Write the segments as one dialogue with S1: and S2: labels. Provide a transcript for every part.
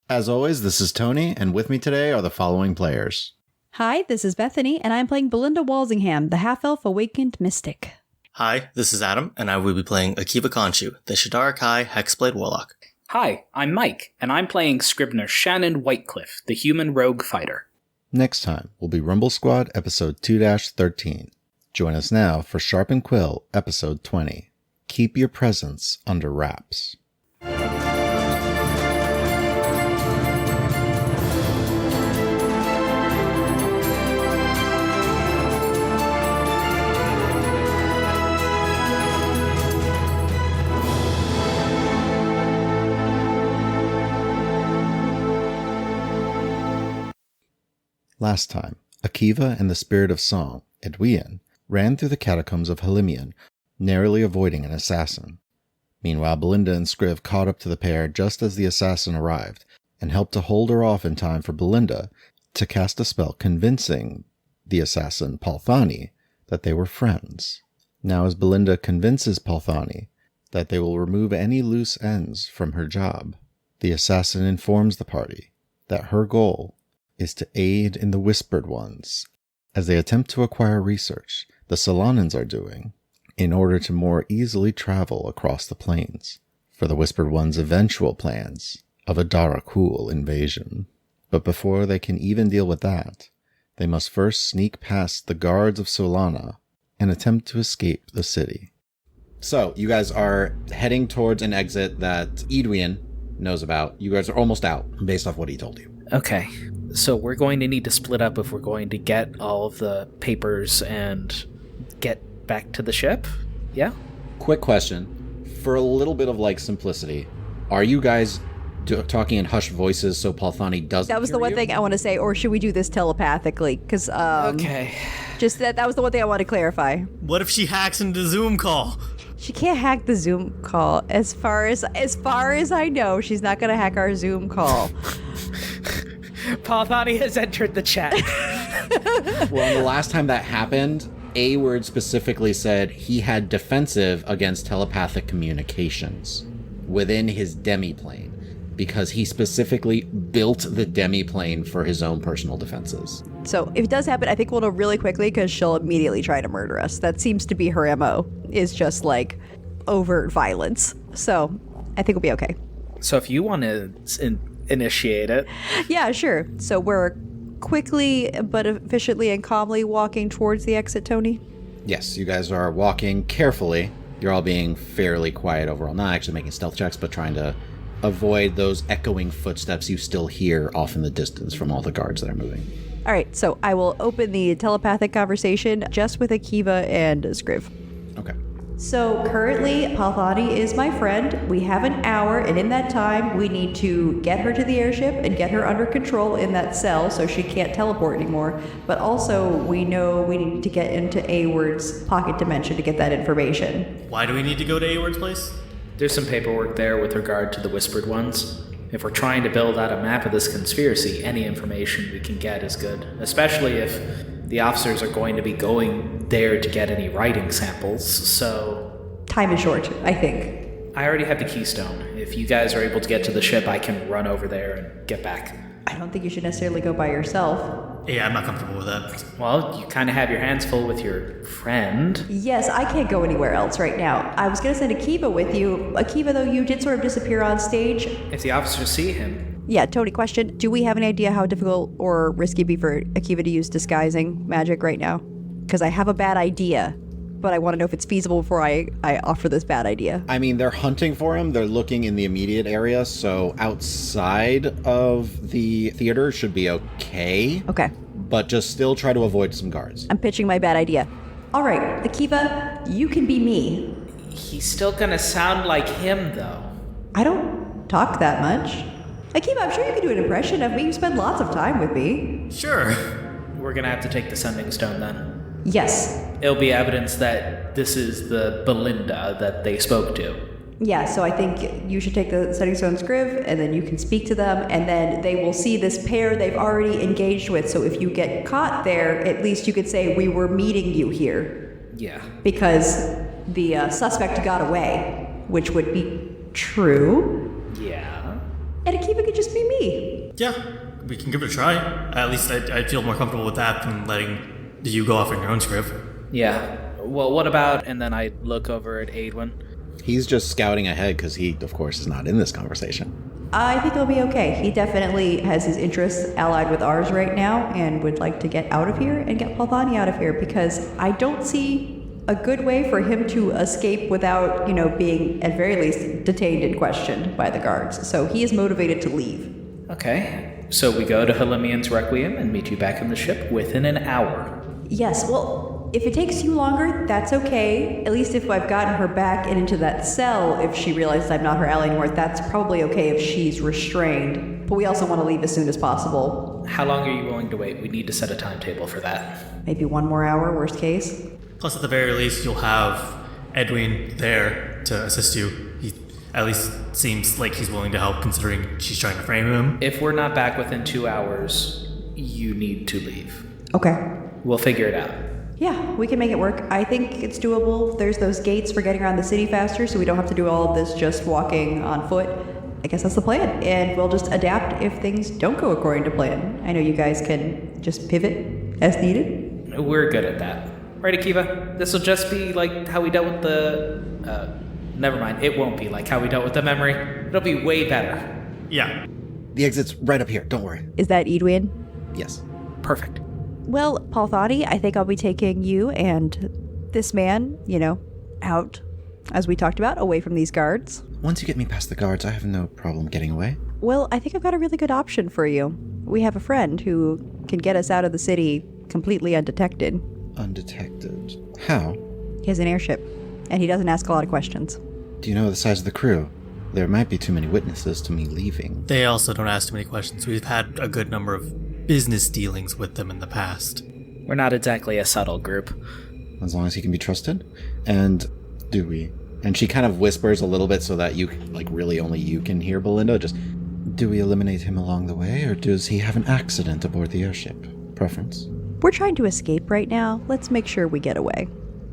S1: As always, this is Tony, and with me today are the following players.
S2: Hi, this is Bethany, and I'm playing Belinda Walsingham, the half-elf awakened mystic.
S3: Hi, this is Adam, and I will be playing Akiva Khonshu, the Shadar Kai Hexblade Warlock.
S4: Hi, I'm Mike, and I'm playing Scrivener Shannon Whitecliffe, the human rogue fighter.
S1: Next time will be Rumble Squad Episode 2-13. Join us now for Sharpened Quill Episode 20. Keep your presence under wraps. Last time, Akiva and the Spirit of Song, Edwin, ran through the catacombs of Helimion, narrowly avoiding an assassin. Meanwhile, Belinda and Scriv caught up to the pair just as the assassin arrived, and helped to hold her off in time for Belinda to cast a spell convincing the assassin, Palthani, that they were friends. Now as Belinda convinces Palthani that they will remove any loose ends from her job, the assassin informs the party that her goal is to aid in the Whispered Ones as they attempt to acquire research the Solanans are doing in order to more easily travel across the plains for the Whispered Ones' eventual plans of a Darakul invasion. But before they can even deal with that, they must first sneak past the guards of Solana and attempt to escape the city. So, you guys are heading towards an exit that Edwin knows about. You guys are almost out based off what he told you.
S4: Okay, so we're going to need to split up if we're going to get all of the papers and get back to the ship? Yeah?
S1: Quick question. For a little bit of, simplicity, are you guys talking in hushed voices so Palthani doesn't
S2: That was the one thing I want to say, or should we do this telepathically? Because,
S4: okay.
S2: Just that was the one thing I want to clarify.
S3: What if she hacks into the Zoom call?
S2: She can't hack the Zoom call. As far as I know, she's not going to hack our Zoom call.
S4: Palthani has entered the chat.
S1: Well, the last time that happened, A-Word specifically said he had defensive against telepathic communications within his demiplane because he specifically built the demiplane for his own personal defenses.
S2: So if it does happen, I think we'll know really quickly because she'll immediately try to murder us. That seems to be her MO, is just overt violence. So I think we'll be okay.
S4: So if you want to initiate it.
S2: Yeah, sure. So we're quickly but efficiently and calmly walking towards the exit, Tony?
S1: Yes, you guys are walking carefully. You're all being fairly quiet overall. Not actually making stealth checks, but trying to avoid those echoing footsteps you still hear off in the distance from all the guards that are moving.
S2: All right, so I will open the telepathic conversation just with Akiva and Scriv.
S1: Okay.
S2: So currently, Palthani is my friend. We have an hour, and in that time, we need to get her to the airship and get her under control in that cell so she can't teleport anymore. But also, we know we need to get into A-Word's pocket dimension to get that information.
S3: Why do we need to go to A-Word's place?
S4: There's some paperwork there with regard to the Whispered Ones. If we're trying to build out a map of this conspiracy, any information we can get is good. Especially if the officers are going to be going there to get any writing samples, so...
S2: Time is short, I think.
S4: I already have the keystone. If you guys are able to get to the ship, I can run over there and get back.
S2: I don't think you should necessarily go by yourself.
S3: Yeah, I'm not comfortable with that.
S4: Well, you kind of have your hands full with your friend.
S2: Yes, I can't go anywhere else right now. I was going to send Akiva with you. Akiva, though, you did sort of disappear on stage.
S4: If the officers see him...
S2: Yeah, Tony, question. Do we have any idea how difficult or risky it'd be for Akiva to use disguising magic right now? Because I have a bad idea, but I want to know if it's feasible before I offer this bad idea.
S1: I mean, they're hunting for him. They're looking in the immediate area, so outside of the theater should be okay.
S2: Okay.
S1: But just still try to avoid some guards.
S2: I'm pitching my bad idea. All right, Akiva, you can be me.
S4: He's still gonna sound like him, though.
S2: I don't talk that much. Akiva, I'm sure you can do an impression of me. You spend lots of time with me.
S3: Sure.
S4: We're gonna have to take the sending stone, then.
S2: Yes.
S4: It'll be evidence that this is the Belinda that they spoke to.
S2: Yeah, so I think you should take the Setting Stone Scriv, and then you can speak to them, and then they will see this pair they've already engaged with. So if you get caught there, at least you could say, we were meeting you here.
S4: Yeah.
S2: Because the suspect got away, which would be true.
S4: Yeah.
S2: And Akiva could just be me.
S3: Yeah, we can give it a try. At least I'd feel more comfortable with that than letting you go off on your own script.
S4: Yeah. Well, what about... And then I look over at Aedwin.
S1: He's just scouting ahead because he, of course, is not in this conversation.
S2: I think he'll be okay. He definitely has his interests allied with ours right now and would like to get out of here and get Palthani out of here because I don't see a good way for him to escape without, being at very least detained and questioned by the guards. So he is motivated to leave.
S4: Okay. So we go to Helimian's Requiem and meet you back on the ship within an hour.
S2: Yes, well, if it takes you longer, that's okay. At least if I've gotten her back and into that cell, if she realizes I'm not her ally anymore, that's probably okay if she's restrained. But we also want to leave as soon as possible.
S4: How long are you willing to wait? We need to set a timetable for that.
S2: Maybe 1 more hour, worst case.
S3: Plus, at the very least, you'll have Edwin there to assist you. He at least seems like he's willing to help, considering she's trying to frame him.
S4: If we're not back within 2 hours, you need to leave.
S2: Okay.
S4: We'll figure it out.
S2: Yeah, we can make it work. I think it's doable. There's those gates for getting around the city faster, so we don't have to do all of this just walking on foot. I guess that's the plan, and we'll just adapt if things don't go according to plan. I know you guys can just pivot as needed.
S4: We're good at that. Right, Akiva? This will just be like how we dealt with the... never mind. It won't be like how we dealt with the memory. It'll be way better.
S3: Yeah.
S1: The exit's right up here. Don't worry.
S2: Is that Edwin?
S1: Yes.
S4: Perfect.
S2: Well, Palthani, I think I'll be taking you and this man, out, as we talked about, away from these guards.
S1: Once you get me past the guards, I have no problem getting away.
S2: Well, I think I've got a really good option for you. We have a friend who can get us out of the city completely undetected.
S1: Undetected? How?
S2: He has an airship, and he doesn't ask a lot of questions.
S1: Do you know the size of the crew? There might be too many witnesses to me leaving.
S3: They also don't ask too many questions. We've had a good number of business dealings with them in the past.
S4: We're not exactly a subtle group.
S1: As long as he can be trusted. And do we? And she kind of whispers a little bit so that you, really only you can hear Belinda. Just, do we eliminate him along the way, or does he have an accident aboard the airship? Preference?
S2: We're trying to escape right now. Let's make sure we get away.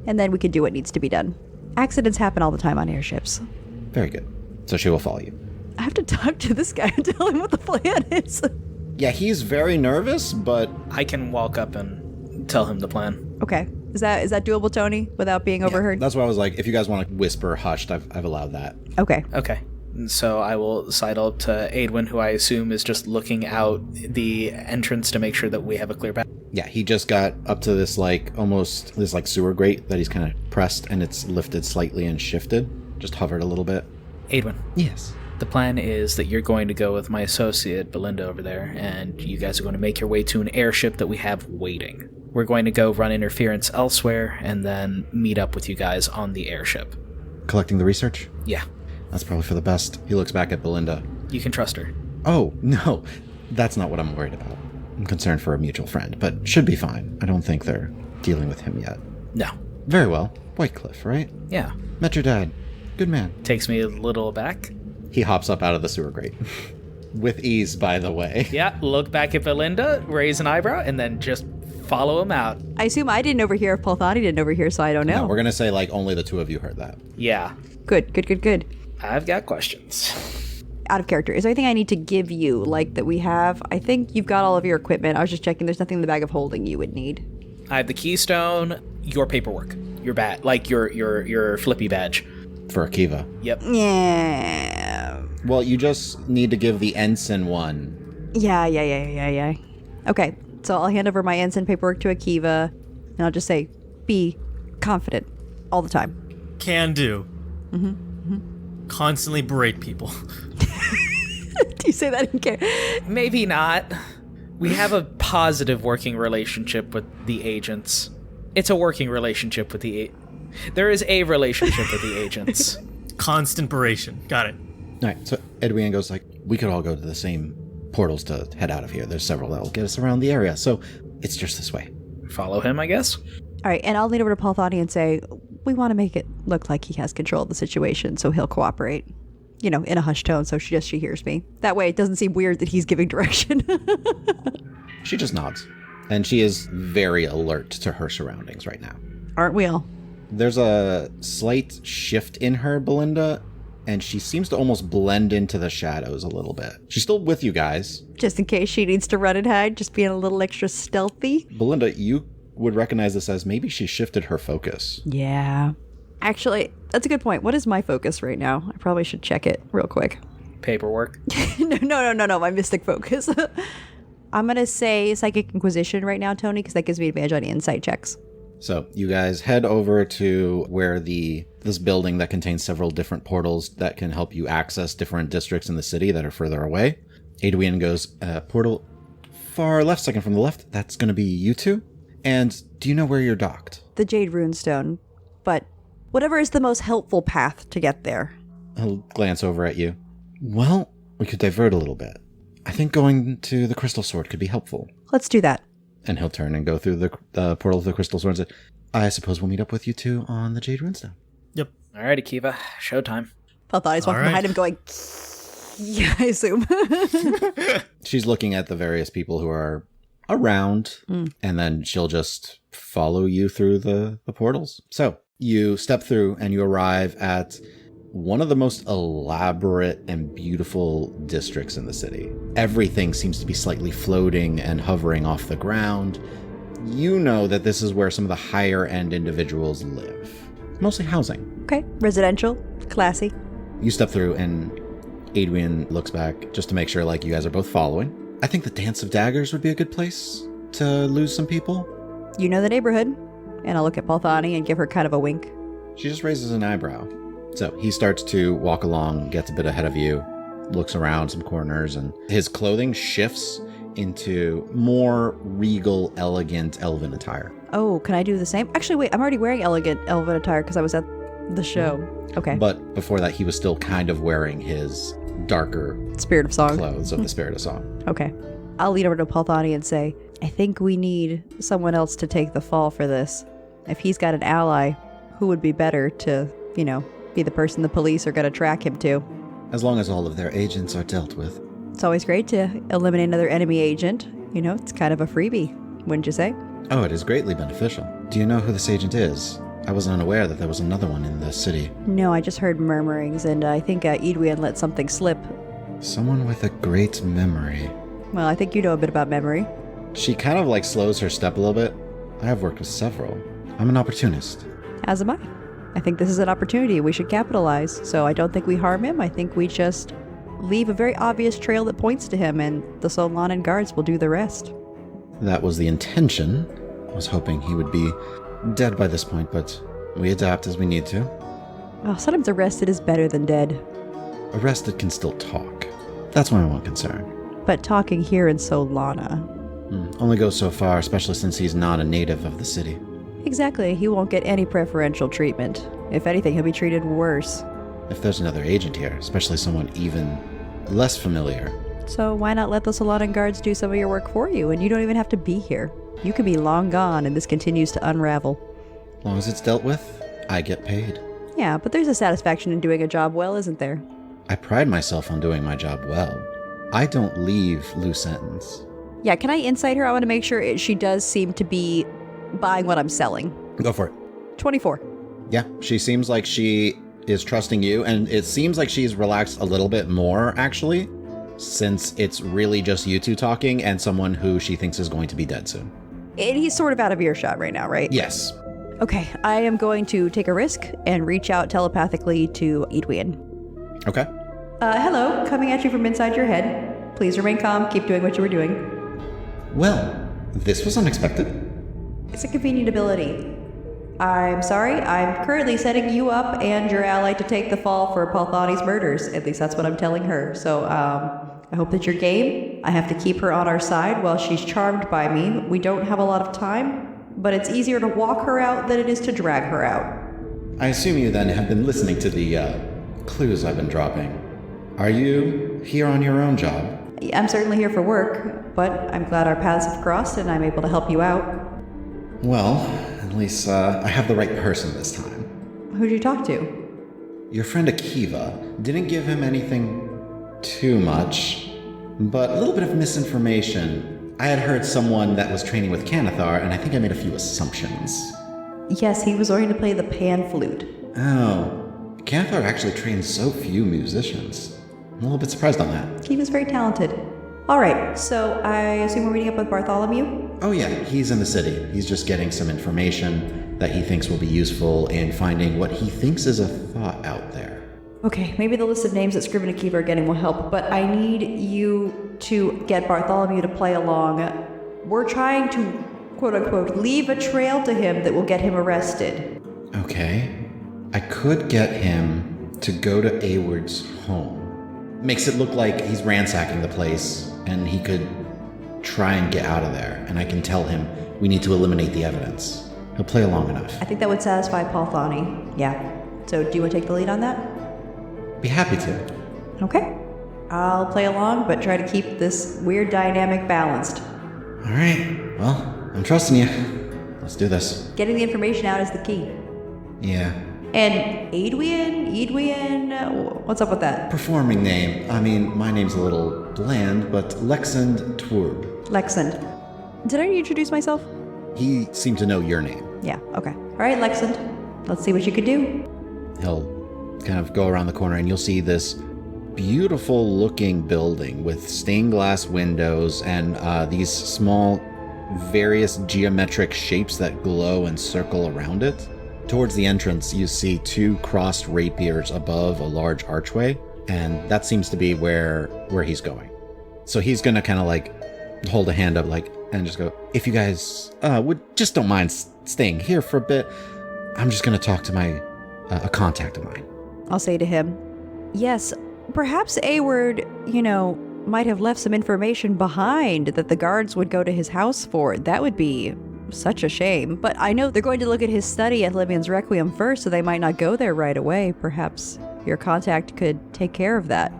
S2: And then we can do what needs to be done. Accidents happen all the time on airships.
S1: Very good. So she will follow you.
S2: I have to talk to this guy and tell him what the plan is.
S1: Yeah, he's very nervous, but...
S4: I can walk up and tell him the plan.
S2: Okay. Is that doable, Tony, without being overheard?
S1: That's why I was like, if you guys want to whisper hushed, I've allowed that.
S2: Okay.
S4: Okay. So I will sidle to Aedwin, who I assume is just looking out the entrance to make sure that we have a clear path.
S1: Yeah, he just got up to this, almost this, sewer grate that he's kind of pressed, and it's lifted slightly and shifted. Just hovered a little bit.
S4: Aedwin.
S1: Yes.
S4: The plan is that you're going to go with my associate, Belinda, over there, and you guys are going to make your way to an airship that we have waiting. We're going to go run interference elsewhere, and then meet up with you guys on the airship.
S1: Collecting the research?
S4: Yeah.
S1: That's probably for the best. He looks back at Belinda.
S4: You can trust her.
S1: Oh, no. That's not what I'm worried about. I'm concerned for a mutual friend, but should be fine. I don't think they're dealing with him yet.
S4: No.
S1: Very well. Whitecliff, right?
S4: Yeah.
S1: Met your dad. Good man.
S4: Takes me a little aback.
S1: He hops up out of the sewer grate. With ease, by the way.
S4: Yeah, look back at Belinda, raise an eyebrow, and then just follow him out.
S2: I assume I didn't overhear if Palthani didn't overhear, so I don't know.
S1: No, we're going to say, only the two of you heard that.
S4: Yeah.
S2: Good.
S4: I've got questions.
S2: Out of character. Is there anything I need to give you, that we have? I think you've got all of your equipment. I was just checking. There's nothing in the bag of holding you would need.
S4: I have the keystone, your paperwork, your your flippy badge.
S1: For Akiva.
S4: Yep.
S2: Yeah.
S1: Well, you just need to give the ensign one.
S2: Yeah. Okay, so I'll hand over my ensign paperwork to Akiva, and I'll just say, be confident all the time.
S3: Can do. Constantly berate people.
S2: Do you say that in care?
S4: Maybe not. We have a positive working relationship with the agents. It's a working relationship with the There is a relationship with the agents.
S3: Constant beration. Got it.
S1: All right, so Edwin goes we could all go to the same portals to head out of here. There's several that'll get us around the area, so it's just this way.
S4: Follow him, I guess.
S2: All right, and I'll lean over to Palthani and say, we want to make it look like he has control of the situation, so he'll cooperate. In a hushed tone, so she hears me. That way it doesn't seem weird that he's giving direction.
S1: She just nods, and she is very alert to her surroundings right now.
S2: Aren't we all?
S1: There's a slight shift in her, Belinda, and she seems to almost blend into the shadows a little bit. She's still with you guys.
S2: Just in case she needs to run and hide, just being a little extra stealthy.
S1: Belinda, you would recognize this as maybe she shifted her focus.
S2: Yeah. Actually, that's a good point. What is my focus right now? I probably should check it real quick.
S4: Paperwork.
S2: No, my mystic focus. I'm going to say Psychic Inquisition right now, Tony, because that gives me advantage on insight checks.
S1: So you guys head over to where this building that contains several different portals that can help you access different districts in the city that are further away. Adrian goes, portal far left, second from the left. That's going to be you two. And do you know where you're docked?
S2: The Jade Runestone. But whatever is the most helpful path to get there.
S1: I'll glance over at you. Well, we could divert a little bit. I think going to the Crystal Sword could be helpful.
S2: Let's do that.
S1: And he'll turn and go through the portal of the Crystal Sword and say, I suppose we'll meet up with you two on the Jade Runestone.
S3: Yep.
S4: All right, Akiva, showtime.
S2: Pathani's walking behind him going, yeah, I assume.
S1: She's looking at the various people who are around, and then she'll just follow you through the portals. So you step through and you arrive at one of the most elaborate and beautiful districts in the city. Everything seems to be slightly floating and hovering off the ground. You know that this is where some of the higher end individuals live. Mostly housing.
S2: Okay, residential, classy.
S1: You step through and Adrian looks back just to make sure like you guys are both following. I think the Dance of Daggers would be a good place to lose some people.
S2: You know the neighborhood. And I'll look at Pathani and give her kind of a wink.
S1: She just raises an eyebrow. So he starts to walk along, gets a bit ahead of you, looks around some corners, and his clothing shifts into more regal, elegant elven attire.
S2: Oh, can I do the same? Actually, wait, I'm already wearing elegant elven attire because I was at the show. Okay.
S1: But before that, he was still kind of wearing his darker
S2: Spirit of Song.
S1: clothes of the Spirit of Song.
S2: Okay. I'll lead over to Pathani and say, I think we need someone else to take the fall for this. If he's got an ally, who would be better to, be the person the police are going to track him to?
S1: As long as all of their agents are dealt with.
S2: It's always great to eliminate another enemy agent. It's kind of a freebie, wouldn't you say?
S1: Oh, it is greatly beneficial. Do you know who this agent is? I wasn't unaware that there was another one in the city.
S2: No, I just heard murmurings, and I think Edwin let something slip.
S1: Someone with a great memory.
S2: Well, I think you know a bit about memory.
S1: She kind of slows her step a little bit. I have worked with several. I'm an opportunist.
S2: As am I. I think this is an opportunity we should capitalize. So I don't think we harm him. I think we just leave a very obvious trail that points to him, and the Solana guards will do the rest.
S1: That was the intention. I was hoping he would be dead by this point, but we adapt as we need to.
S2: Oh, sometimes arrested is better than dead.
S1: Arrested can still talk. That's my one concern.
S2: But talking here in Solana.
S1: Only goes so far, especially since he's not a native of the city.
S2: Exactly. He won't get any preferential treatment. If anything, he'll be treated worse.
S1: If there's another agent here, especially someone even less familiar.
S2: So why not let the Solana guards do some of your work for you, and you don't even have to be here? You could be long gone, and this continues to unravel.
S1: As long as it's dealt with, I get paid.
S2: Yeah, but there's a satisfaction in doing a job well, isn't there?
S1: I pride myself on doing my job well. I don't leave loose ends.
S2: Yeah, can I insight her? I want to make sure she does seem to be buying what I'm selling.
S1: Go for it.
S2: 24.
S1: Yeah, she seems like she is trusting you, and it seems like she's relaxed a little bit more, actually, since it's really just you two talking and someone who she thinks is going to be dead soon.
S2: And he's sort of out of earshot right now, right?
S1: Yes.
S2: Okay, I am going to take a risk and reach out telepathically to Edwin.
S1: Okay.
S2: Hello, coming at you from inside your head. Please remain calm, keep doing what you were doing.
S1: Well, this was unexpected.
S2: It's a convenient ability. I'm sorry, I'm currently setting you up and your ally to take the fall for Pathani's murders. At least that's what I'm telling her. So, I hope that you're game. I have to keep her on our side while she's charmed by me. We don't have a lot of time, but it's easier to walk her out than it is to drag her out.
S1: I assume you then have been listening to the clues I've been dropping. Are you here on your own job?
S2: I'm certainly here for work, but I'm glad our paths have crossed and I'm able to help you out.
S1: Well, at least I have the right person this time.
S2: Who'd you talk to?
S1: Your friend Akiva didn't give him anything too much, but a little bit of misinformation. I had heard someone that was training with Canathar, and I think I made a few assumptions.
S2: Yes, he was going to play the pan flute.
S1: Oh, Canthar actually trains so few musicians. I'm a little bit surprised on that.
S2: He was very talented. All right, so I assume we're meeting up with Bartholomew?
S1: Oh yeah, he's in the city. He's just getting some information that he thinks will be useful in finding what he thinks is a thought out there.
S2: Okay, maybe the list of names that Scriv and Akiva are getting will help, but I need you to get Bartholomew to play along. We're trying to, quote-unquote, leave a trail to him that will get him arrested.
S1: Okay. I could get him to go to Award's home. Makes it look like he's ransacking the place, and he could try and get out of there, and I can tell him we need to eliminate the evidence. He'll play along enough.
S2: I think that would satisfy Paul Thani. Yeah. So do you want to take the lead on that?
S1: Be happy to.
S2: Okay. I'll play along, but try to keep this weird dynamic balanced.
S1: All right. Well, I'm trusting you. Let's do this.
S2: Getting the information out is the key.
S1: Yeah.
S2: And Edwin, what's up with that?
S1: Performing name. I mean, my name's a little bland, but Lexand Twerb.
S2: Lexand. Did I introduce myself?
S1: He seemed to know your name.
S2: Yeah, okay. All right, Lexand. Let's see what you could do.
S1: He'll kind of go around the corner and you'll see this beautiful looking building with stained glass windows and these small various geometric shapes that glow and circle around it. Towards the entrance, you see two crossed rapiers above a large archway, and that seems to be where he's going. So he's gonna kind of like hold a hand up and just go, if you guys would just don't mind staying here for a bit, I'm just gonna talk to my a contact of mine.
S2: I'll say to him, yes, perhaps Award, might have left some information behind that the guards would go to his house for. That would be such a shame. But I know they're going to look at his study at Livian's Requiem first, so they might not go there right away. Perhaps your contact could take care of that.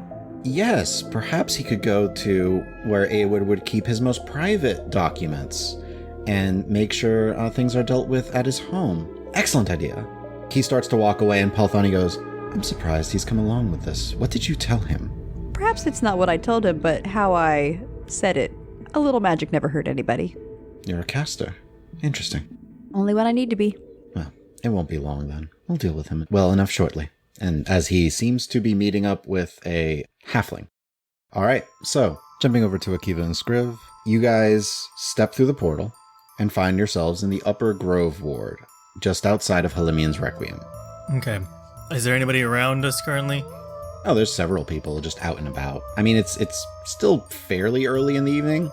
S1: Yes, perhaps he could go to where Award would keep his most private documents and make sure things are dealt with at his home. Excellent idea. He starts to walk away and Palthani goes, I'm surprised he's come along with this. What did you tell him?
S2: Perhaps it's not what I told him, but how I said it. A little magic never hurt anybody.
S1: You're a caster. Interesting.
S2: Only when I need to be.
S1: Well, it won't be long then. We'll deal with him well enough shortly. And as he seems to be meeting up with a halfling. All right, so jumping over to Akiva and Scriv, you guys step through the portal and find yourselves in the Upper Grove Ward, just outside of Halimian's Requiem.
S3: Okay. Is there anybody around us currently?
S1: Oh, there's several people just out and about. I mean, it's still fairly early in the evening,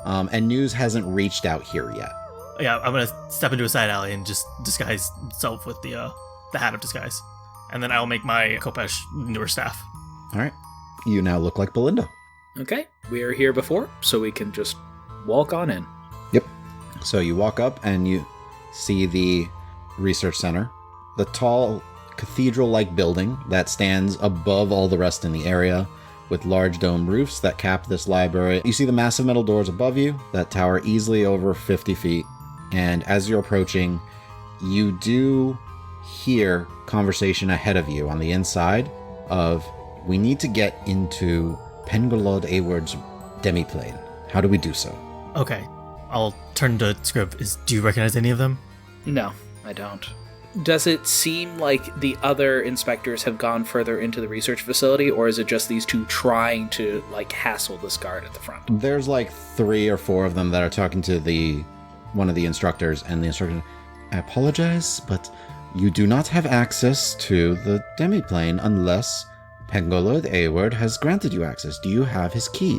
S1: and news hasn't reached out here yet.
S3: Yeah, I'm gonna step into a side alley and just disguise itself with the hat of disguise, and then I'll make my Kopesh newer staff.
S1: All right, you now look like Belinda.
S4: Okay, we are here before, so we can just walk on in.
S1: Yep. So you walk up and you see the research center, the tall cathedral-like building that stands above all the rest in the area, with large dome roofs that cap this library. You see the massive metal doors above you that tower easily over 50 feet. And as you're approaching, you do hear conversation ahead of you on the inside of, we need to get into Pengolod Award's demiplane. How do we do so?
S3: Okay, I'll turn to Scriv. Do you recognize any of them?
S4: No, I don't. Does it seem like the other inspectors have gone further into the research facility, or is it just these two trying to, hassle this guard at the front?
S1: There's 3 or 4 of them that are talking to one of the instructors, and the instructor, I apologize, but you do not have access to the demiplane unless Pengolod Award has granted you access. Do you have his key?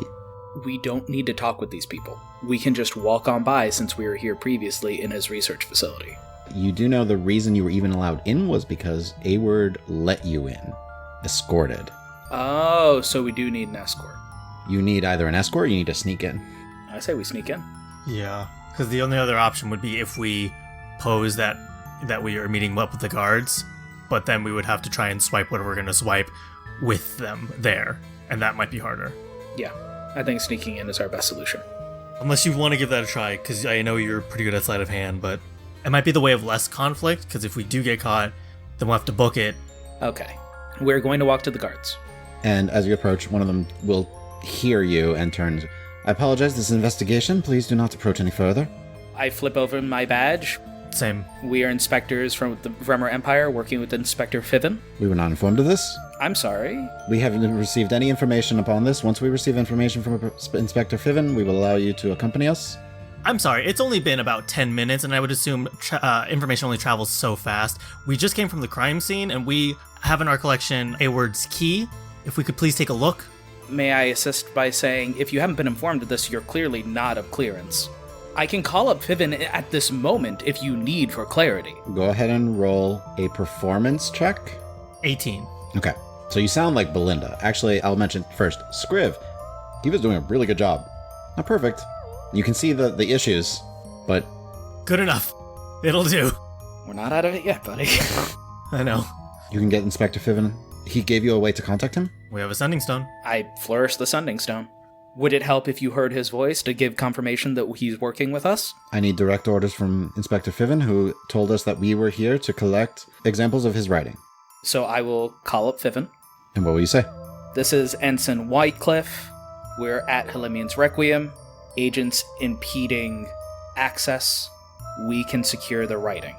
S4: We don't need to talk with these people. We can just walk on by since we were here previously in his research facility.
S1: You do know the reason you were even allowed in was because Award let you in, escorted.
S4: Oh, so we do need an escort.
S1: You need either an escort or you need to sneak in.
S4: I say we sneak in.
S3: Yeah, because the only other option would be if we pose that we are meeting up with the guards, but then we would have to try and swipe whatever we're going to swipe with them there, and that might be harder.
S4: Yeah, I think sneaking in is our best solution.
S3: Unless you want to give that a try, because I know you're pretty good at sleight of hand, but it might be the way of less conflict, because if we do get caught, then we'll have to book it.
S4: Okay. We're going to walk to the guards.
S1: And as you approach, one of them will hear you and turns, I apologize, this is an investigation. Please do not approach any further.
S4: I flip over my badge.
S3: Same.
S4: We are inspectors from the Vremer Empire working with Inspector Fiven.
S1: We were not informed of this.
S4: I'm sorry.
S1: We haven't received any information upon this. Once we receive information from Inspector Fiven, we will allow you to accompany us.
S3: I'm sorry, it's only been about 10 minutes, and I would assume information only travels so fast. We just came from the crime scene, and we have in our collection Ayward's key. If we could please take a look.
S4: May I assist by saying, if you haven't been informed of this, you're clearly not of clearance. I can call up Fiven at this moment if you need for clarity.
S1: Go ahead and roll a performance check.
S3: 18.
S1: Okay, so you sound like Belinda. Actually, I'll mention first, Scriv. He was doing a really good job. Not perfect. You can see the issues, but...
S3: Good enough. It'll do.
S4: We're not out of it yet, buddy.
S3: I know.
S1: You can get Inspector Fiven. He gave you a way to contact him?
S3: We have a sending stone.
S4: I flourished the Sunding Stone. Would it help if you heard his voice to give confirmation that he's working with us?
S1: I need direct orders from Inspector Fiven, who told us that we were here to collect examples of his writing.
S4: So I will call up Fiven.
S1: And what will you say?
S4: This is Ensign Whitecliff. We're at Helimian's Requiem. Agents impeding access. We can secure the writing.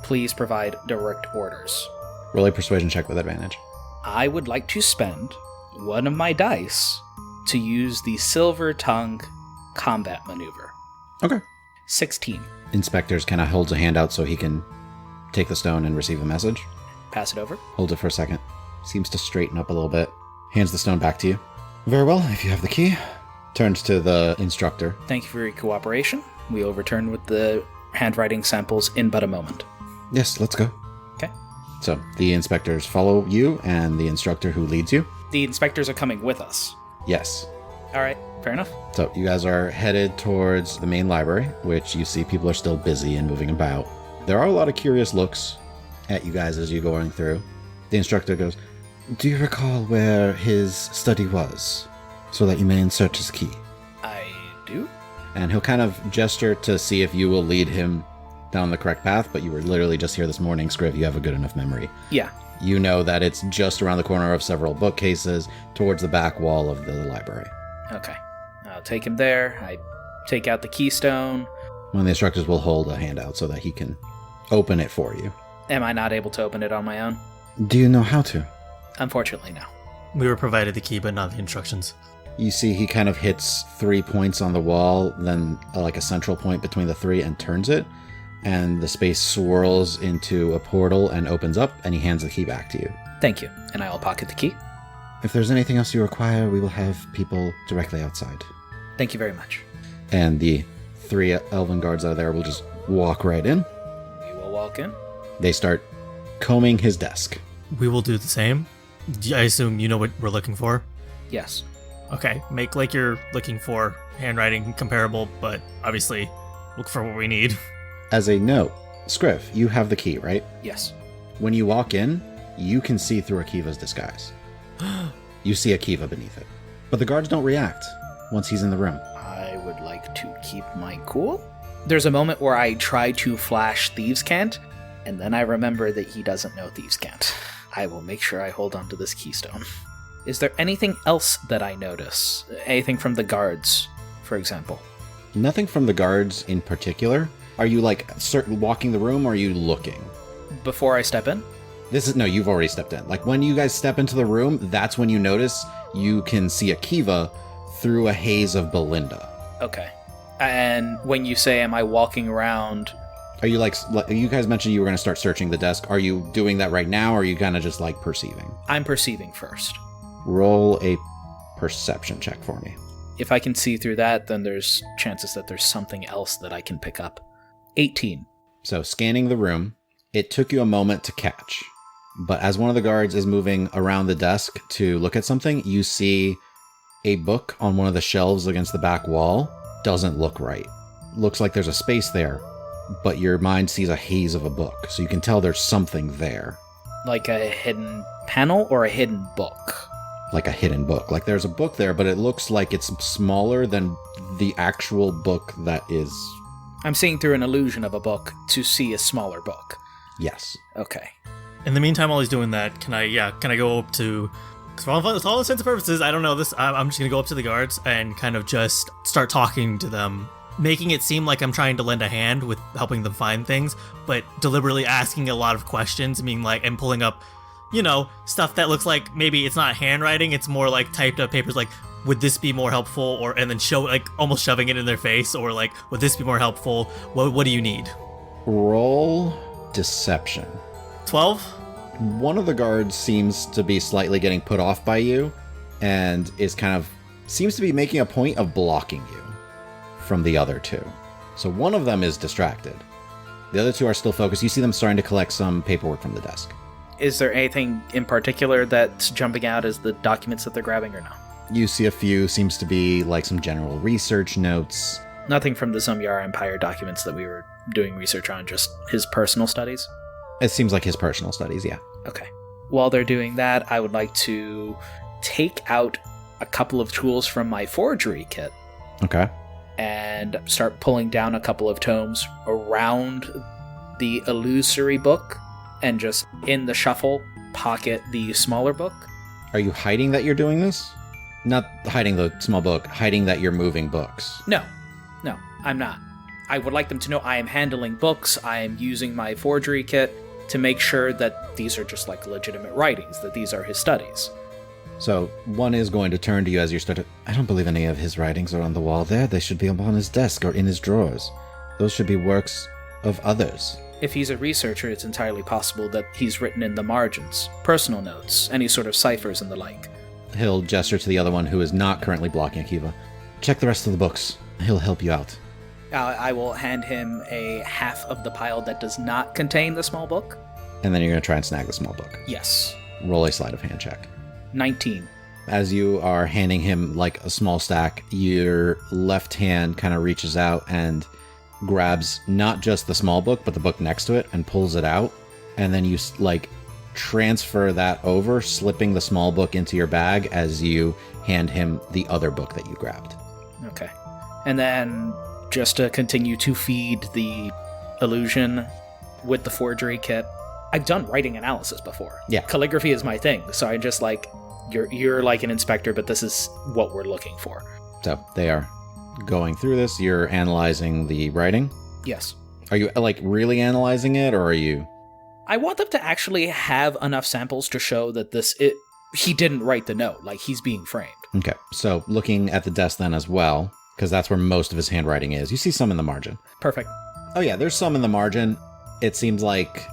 S4: Please provide direct orders.
S1: Roll a persuasion check with advantage.
S4: I would like to spend one of my dice to use the Silver Tongue combat maneuver.
S1: Okay.
S4: 16.
S1: Inspectors kind of holds a hand out so he can take the stone and receive the message.
S4: Pass it over.
S1: Holds it for a second. Seems to straighten up a little bit. Hands the stone back to you. Very well, if you have the key. Turns to the instructor.
S4: Thank you for your cooperation. We will return with the handwriting samples in but a moment.
S1: Yes, let's go.
S4: Okay.
S1: So the inspectors follow you and the instructor who leads you.
S4: The inspectors are coming with us.
S1: Yes.
S4: All right, fair enough.
S1: So you guys are headed towards the main library, which you see people are still busy and moving about. There are a lot of curious looks at you guys as you're going through. The instructor goes, "Do you recall where his study was, so that you may insert his key?"
S4: I do.
S1: And he'll kind of gesture to see if you will lead him down the correct path, but you were literally just here this morning, Scriv. You have a good enough memory.
S4: Yeah.
S1: You know that it's just around the corner of several bookcases towards the back wall of the library.
S4: Okay. I'll take him there. I take out the keystone.
S1: One of the instructors will hold a hand out so that he can open it for you.
S4: Am I not able to open it on my own?
S1: Do you know how to?
S4: Unfortunately, no.
S3: We were provided the key, but not the instructions.
S1: You see he kind of hits 3 points on the wall, then like a central point between the 3 and turns it. And the space swirls into a portal and opens up, and he hands the key back to you.
S4: Thank you. And I will pocket the key.
S1: If there's anything else you require, we will have people directly outside.
S4: Thank you very much.
S1: And the 3 elven guards out of there will just walk right in.
S4: We will walk in.
S1: They start combing his desk.
S3: We will do the same. I assume you know what we're looking for?
S4: Yes.
S3: Okay, make like you're looking for handwriting comparable, but obviously look for what we need.
S1: As a note, Scriv, you have the key, right?
S4: Yes.
S1: When you walk in, you can see through Akiva's disguise. You see Akiva beneath it. But the guards don't react once he's in the room.
S4: I would like to keep my cool. There's a moment where I try to flash Thieves' Cant, and then I remember that he doesn't know Thieves' Cant. I will make sure I hold on to this keystone. Is there anything else that I notice? Anything from the guards, for example?
S1: Nothing from the guards in particular. Are you like walking the room or are you looking?
S4: Before I step in?
S1: No, you've already stepped in. Like when you guys step into the room, that's when you notice you can see Akiva through a haze of Belinda.
S4: Okay. And when you say, am I walking around?
S1: Are you like you guys mentioned you were going to start searching the desk. Are you doing that right now or are you kind of just like perceiving?
S4: I'm perceiving first.
S1: Roll a perception check for me.
S4: If I can see through that, then there's chances that there's something else that I can pick up. 18.
S1: So scanning the room, it took you a moment to catch. But as one of the guards is moving around the desk to look at something, you see a book on one of the shelves against the back wall. Doesn't look right. Looks like there's a space there, but your mind sees a haze of a book. So you can tell there's something there.
S4: Like a hidden panel or a hidden book?
S1: Like a hidden book. Like there's a book there, but it looks like it's smaller than the actual book that is...
S4: I'm seeing through an illusion of a book to see a smaller book.
S1: Yes.
S4: Okay.
S3: In the meantime, while he's doing that, can I go up to... Because for all intents and purposes, I don't know this. I'm just going to go up to the guards and kind of just start talking to them making it seem like I'm trying to lend a hand with helping them find things, but deliberately asking a lot of questions, being like, and pulling up, stuff that looks like maybe it's not handwriting, it's more like typed up papers, like, would this be more helpful? And then almost shoving it in their face, or like, would this be more helpful? What do you need?
S1: Roll deception.
S3: 12?
S1: One of the guards seems to be slightly getting put off by you and seems to be making a point of blocking you from the other two. So one of them is distracted. The other two are still focused. You see them starting to collect some paperwork from the desk.
S4: Is there anything in particular that's jumping out as the documents that they're grabbing or no?
S1: You see a few, seems to be like some general research notes.
S4: Nothing from the Zumyar Empire documents that we were doing research on, just his personal studies?
S1: It seems like his personal studies, yeah.
S4: Okay. While they're doing that, I would like to take out a couple of tools from my forgery kit.
S1: Okay.
S4: And start pulling down a couple of tomes around the illusory book, and just in the shuffle, pocket the smaller book.
S1: Are you hiding that you're doing this? Not hiding the small book, hiding that you're moving books.
S4: No, I'm not. I would like them to know I am handling books, I am using my forgery kit to make sure that these are just like legitimate writings, that these are his studies.
S1: So one is going to turn to you as you start to... I don't believe any of his writings are on the wall there. They should be up on his desk or in his drawers. Those should be works of others.
S4: If he's a researcher, it's entirely possible that he's written in the margins, personal notes, any sort of ciphers and the like.
S1: He'll gesture to the other one who is not currently blocking Akiva. Check the rest of the books. He'll help you out.
S4: I will hand him a half of the pile that does not contain the small book.
S1: And then you're going to try and snag the small book.
S4: Yes.
S1: Roll a sleight of hand check.
S4: 19.
S1: As you are handing him like a small stack, your left hand kind of reaches out and grabs not just the small book, but the book next to it and pulls it out. And then you transfer that over, slipping the small book into your bag as you hand him the other book that you grabbed.
S4: Okay. And then just to continue to feed the illusion with the forgery kit, I've done writing analysis before.
S1: Yeah.
S4: Calligraphy is my thing. So I just you're like an inspector, but this is what we're looking for.
S1: So they are going through this. You're analyzing the writing.
S4: Yes.
S1: Are you really analyzing it, or are you...
S4: I want them to actually have enough samples to show that he didn't write the note, like he's being framed.
S1: Okay, so looking at the desk then as well, because that's where most of his handwriting is. You see some in the margin.
S4: Perfect.
S1: Oh yeah, there's some in the margin. It seems like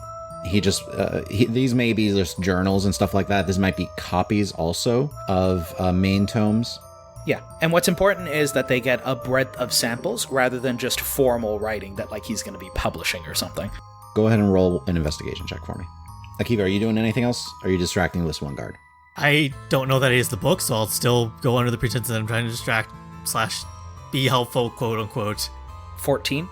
S1: he just, these may be just journals and stuff like that. This might be copies also of main tomes.
S4: Yeah, and what's important is that they get a breadth of samples rather than just formal writing that he's going to be publishing or something.
S1: Go ahead and roll an investigation check for me. Akiva, are you doing anything else? Or are you distracting this one guard?
S3: I don't know that it is the book, so I'll still go under the pretense that I'm trying to distract / be helpful, quote unquote.
S4: 14.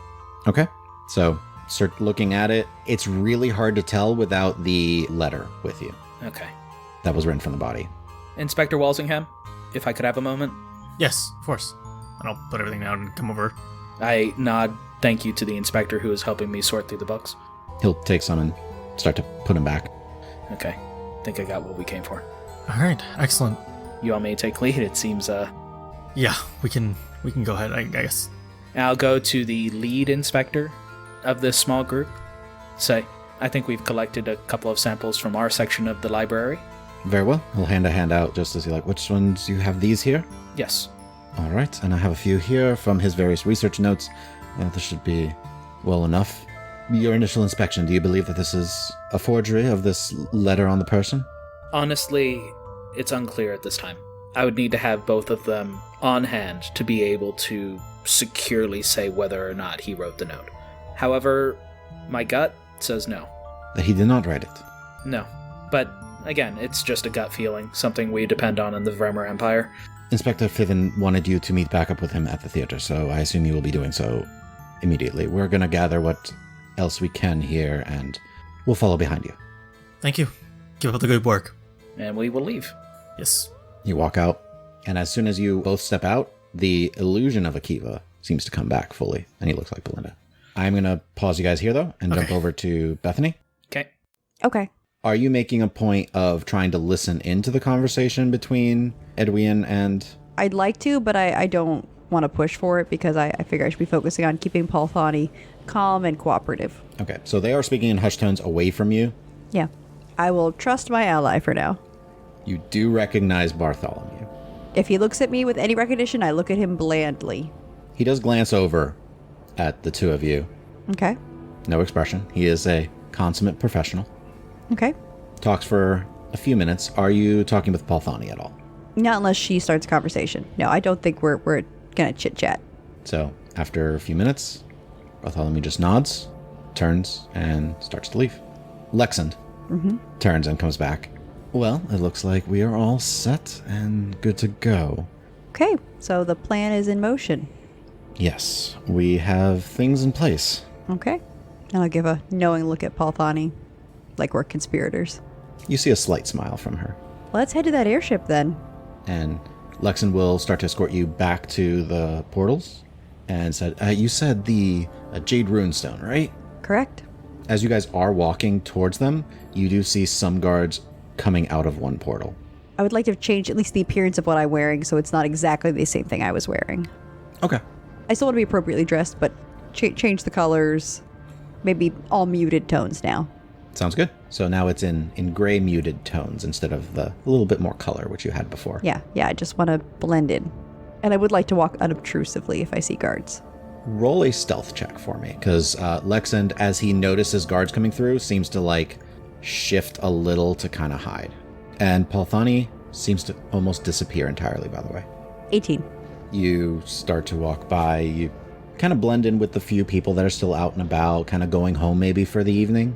S1: Okay, so start looking at it. It's really hard to tell without the letter with you.
S4: Okay.
S1: That was written from the body.
S4: Inspector Walsingham, if I could have a moment.
S3: Yes, of course. And I'll put everything down and come over.
S4: I nod thank you to the inspector who is helping me sort through the books.
S1: He'll take some and start to put them back.
S4: Okay. Think I got what we came for.
S3: All right, excellent.
S4: You all may take lead. It seems,
S3: Yeah, we can go ahead, I guess.
S4: I'll go to the lead inspector of this small group. Say, I think we've collected a couple of samples from our section of the library.
S1: Very well. He'll hand a hand out just to see, which ones you have these here?
S4: Yes.
S1: All right, and I have a few here from his various research notes. This should be well enough. Your initial inspection, do you believe that this is a forgery of this letter on the person?
S4: Honestly, it's unclear at this time. I would need to have both of them on hand to be able to securely say whether or not he wrote the note. However, my gut says no.
S1: That he did not write it?
S4: No. But, again, it's just a gut feeling, something we depend on in the Vremer Empire.
S1: Inspector Fiven wanted you to meet back up with him at the theater, so I assume you will be doing so immediately. We're going to gather what else we can here, and we'll follow behind you.
S3: Thank you. Keep up the good work.
S4: And we will leave.
S3: Yes.
S1: You walk out, and as soon as you both step out, the illusion of Akiva seems to come back fully, and he looks like Belinda. I'm going to pause you guys here, though, and jump over to Bethany.
S4: Okay.
S2: Okay.
S1: Are you making a point of trying to listen into the conversation between Edwin and...
S2: I'd like to, but I don't want to push for it because I figure I should be focusing on keeping Paulthani calm and cooperative.
S1: Okay, so they are speaking in hushed tones away from you.
S2: Yeah. I will trust my ally for now.
S1: You do recognize Bartholomew.
S2: If he looks at me with any recognition, I look at him blandly.
S1: He does glance over at the two of you.
S2: Okay.
S1: No expression. He is a consummate professional.
S2: Okay.
S1: Talks for a few minutes. Are you talking with Paulthani at all?
S2: Not unless she starts a conversation. No, I don't think we're going to chit-chat.
S1: So, after a few minutes, Bartholomew just nods, turns, and starts to leave. Lexand turns and comes back. Well, it looks like we are all set and good to go.
S2: Okay, so the plan is in motion.
S1: Yes, we have things in place.
S2: Okay. And I'll give a knowing look at Paulthani, like we're conspirators.
S1: You see a slight smile from her.
S2: Let's head to that airship then.
S1: And Lexand will start to escort you back to the portals. And said, you said the Jade Runestone, right?
S2: Correct.
S1: As you guys are walking towards them, you do see some guards coming out of one portal.
S2: I would like to change at least the appearance of what I'm wearing so it's not exactly the same thing I was wearing.
S1: Okay.
S2: I still want to be appropriately dressed, but change the colors. Maybe all muted tones now.
S1: Sounds good. So now it's in gray muted tones instead of the little bit more color, which you had before.
S2: Yeah, I just want to blend in. And I would like to walk unobtrusively if I see guards.
S1: Roll a stealth check for me, because Lexand, as he notices guards coming through, seems to, shift a little to kind of hide. And Paulthani seems to almost disappear entirely, by the way.
S2: 18.
S1: You start to walk by. You kind of blend in with the few people that are still out and about, kind of going home maybe for the evening.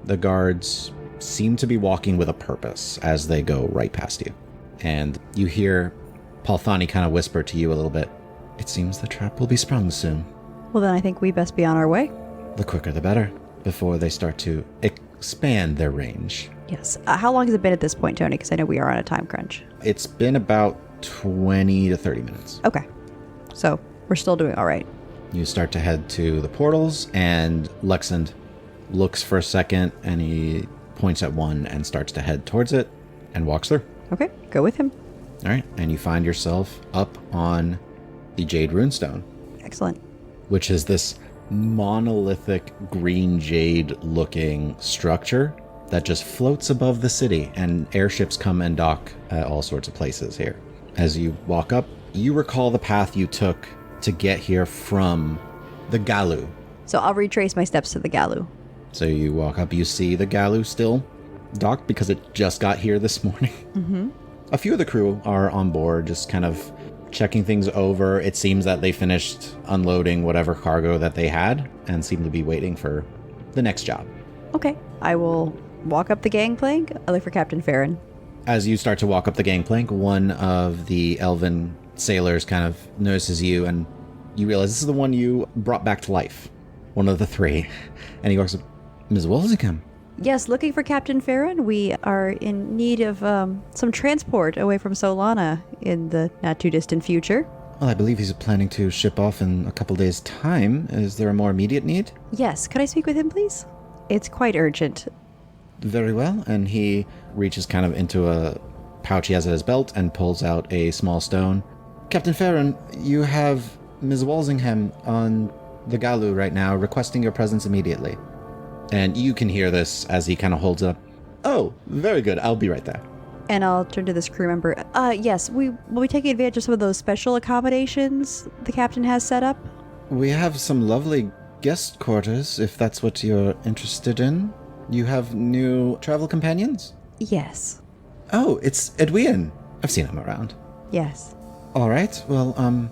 S1: The guards seem to be walking with a purpose as they go right past you. And you hear Paulthani kind of whisper to you a little bit, "It seems the trap will be sprung soon."
S2: Well, then I think we best be on our way.
S1: The quicker the better, before they start to expand their range.
S2: Yes. How long has it been at this point, Tony? Because I know we are on a time crunch.
S1: It's been about 20 to 30 minutes.
S2: Okay. So we're still doing all right.
S1: You start to head to the portals, and Lexand looks for a second, and he points at one and starts to head towards it and walks through.
S2: Okay, go with him.
S1: All right, and you find yourself up on the Jade Runestone,
S2: Excellent.
S1: which is this monolithic green jade looking structure that just floats above the city, and airships come and dock at all sorts of places here. As you walk up, you recall the path you took to get here from the Galu.
S2: So I'll retrace my steps to the Galu.
S1: So you walk up, you see the Galu still docked because it just got here this morning.
S2: Mm-hmm.
S1: A few of the crew are on board, just kind of checking things over. It seems that they finished unloading whatever cargo that they had and seem to be waiting for the next job.
S2: Okay. I will walk up the gangplank. I look for Captain Farron.
S1: As you start to walk up the gangplank, one of the elven sailors kind of notices you, and you realize this is the one you brought back to life. One of the three. And he walks up, "Ms. Walsingham."
S2: Yes, looking for Captain Farron. We are in need of some transport away from Solana in the not too distant future.
S1: Well, I believe he's planning to ship off in a couple days' time. Is there a more immediate need?
S2: Yes, could I speak with him, please? It's quite urgent.
S1: Very well. And he reaches kind of into a pouch he has at his belt and pulls out a small stone. "Captain Farron, you have Ms. Walsingham on the Galu right now, requesting your presence immediately." And you can hear this as he kind of holds it up. "Oh, very good. I'll be right there."
S2: And I'll turn to this crew member. Yes, we will be taking advantage of some of those special accommodations the captain has set up.
S1: "We have some lovely guest quarters, if that's what you're interested in. You have new travel companions?"
S2: Yes.
S1: "Oh, it's Edwin. I've seen him around."
S2: Yes.
S1: "All right. Well,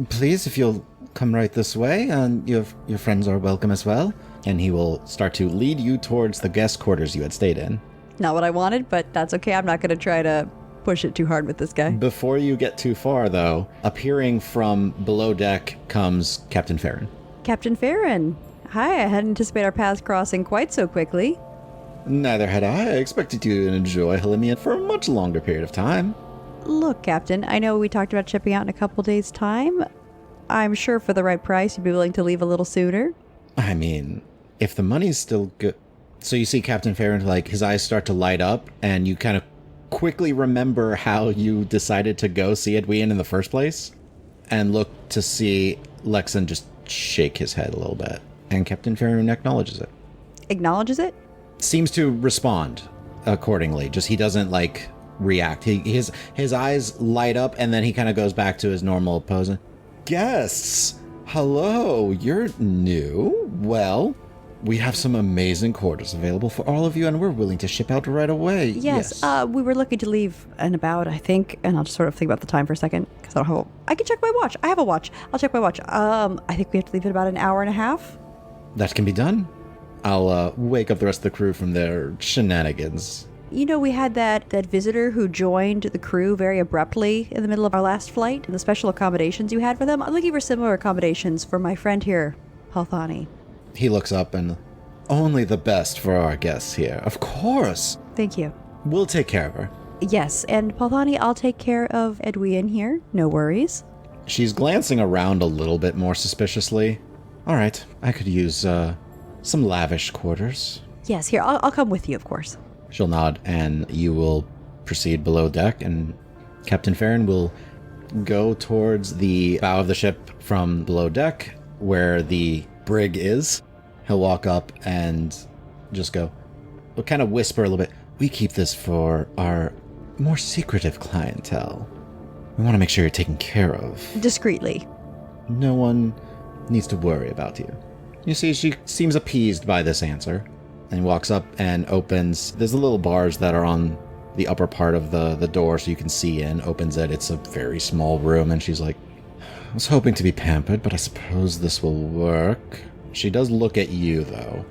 S1: please, if you'll come right this way, and your friends are welcome as well." And he will start to lead you towards the guest quarters you had stayed in.
S2: Not what I wanted, but that's okay. I'm not going to try to push it too hard with this guy.
S1: Before you get too far, though, appearing from below deck comes Captain Farron.
S2: Captain Farron. Hi, I hadn't anticipated our paths crossing quite so quickly.
S1: "Neither had I. I expected you to enjoy Halimian for a much longer period of time."
S2: Look, Captain, I know we talked about shipping out in a couple days' time. I'm sure for the right price, you'd be willing to leave a little sooner.
S1: I mean, if the money's still good. So you see Captain Farron, his eyes start to light up, and you kind of quickly remember how you decided to go see Edwin in the first place. and look to see Lexan just shake his head a little bit. And Captain Fairmoon acknowledges it.
S2: Acknowledges it?
S1: Seems to respond accordingly. Just he doesn't, like, react. His eyes light up, and then he kind of goes back to his normal pose. Guests! Hello, you're new? Well, we have some amazing quarters available for all of you, and we're willing to ship out right away.
S2: Yes. We were looking to leave in about, I think, and I'll just sort of think about the time for a second, because I can check my watch. I have a watch. I'll check my watch. I think we have to leave in about an hour and a half.
S1: That can be done. I'll wake up the rest of the crew from their shenanigans.
S2: You know, we had that visitor who joined the crew very abruptly in the middle of our last flight, and the special accommodations you had for them. I'm looking for similar accommodations for my friend here, Palthani.
S1: He looks up and, only the best for our guests here. Of course.
S2: Thank you.
S1: We'll take care of her.
S2: Yes, and Palthani, I'll take care of Edwin here. No worries.
S1: She's glancing around a little bit more suspiciously. All right, I could use some lavish quarters.
S2: Yes, here, I'll come with you, of course.
S1: She'll nod, and you will proceed below deck, and Captain Farron will go towards the bow of the ship from below deck, where the brig is. He'll walk up and just go, we'll kind of whisper a little bit, we keep this for our more secretive clientele. We want to make sure you're taken care of.
S2: Discreetly.
S1: No one needs to worry about you. You see, she seems appeased by this answer, and walks up and opens, there's the little bars that are on the upper part of the door so you can see in, opens it. It's a very small room, and she's like, I was hoping to be pampered, but I suppose this will work. She does look at you, though.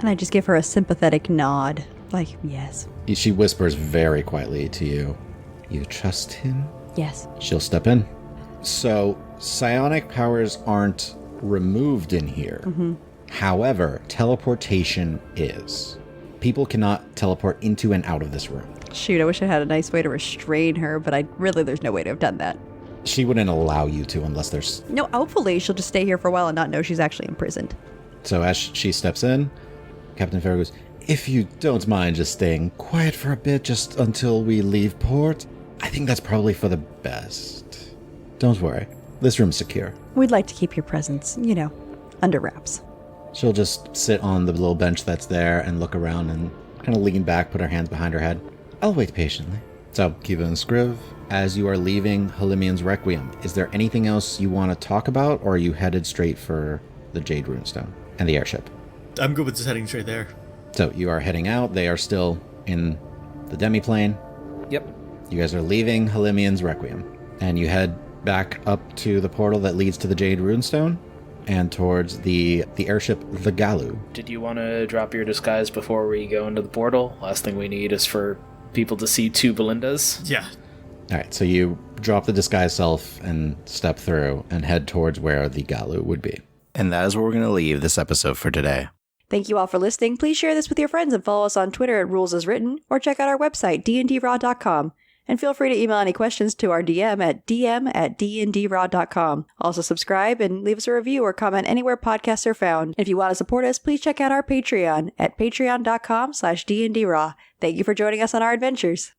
S2: And I just give her a sympathetic nod, like, yes.
S1: She whispers very quietly to you, you trust him?
S2: Yes.
S1: She'll step in. So, psionic powers aren't removed in here.
S2: Mm-hmm.
S1: However, teleportation is. People cannot teleport into and out of this room.
S2: Shoot, I wish I had a nice way to restrain her, but there's no way to have done that.
S1: She wouldn't allow you to unless there's...
S2: No, hopefully she'll just stay here for a while and not know she's actually imprisoned.
S1: So as she steps in, Captain Farrow goes, if you don't mind just staying quiet for a bit, just until we leave port, I think that's probably for the best. Don't worry, this room's secure.
S2: We'd like to keep your presence, under wraps.
S1: She'll just sit on the little bench that's there and look around and kind of lean back, put her hands behind her head. I'll wait patiently. So, Kiva and Scriv, as you are leaving Halimian's Requiem, is there anything else you want to talk about, or are you headed straight for the Jade Runestone and the airship?
S3: I'm good with just heading straight there.
S1: So, you are heading out. They are still in the demiplane.
S4: Yep.
S1: You guys are leaving Halimian's Requiem, and you head back up to the portal that leads to the Jade Runestone and towards the airship, the Galu.
S4: Did you want to drop your disguise before we go into the portal? Last thing we need is for people to see two Belindas.
S3: Yeah.
S1: All right, so you drop the disguise self and step through and head towards where the Galu would be. And that is where we're going to leave this episode for today.
S2: Thank you all for listening. Please share this with your friends and follow us on Twitter at RulesAsWritten, or check out our website, dndraw.com. And feel free to email any questions to our DM at dm@dndraw.com. Also subscribe and leave us a review or comment anywhere podcasts are found. If you want to support us, please check out our Patreon at patreon.com/dndraw. Thank you for joining us on our adventures.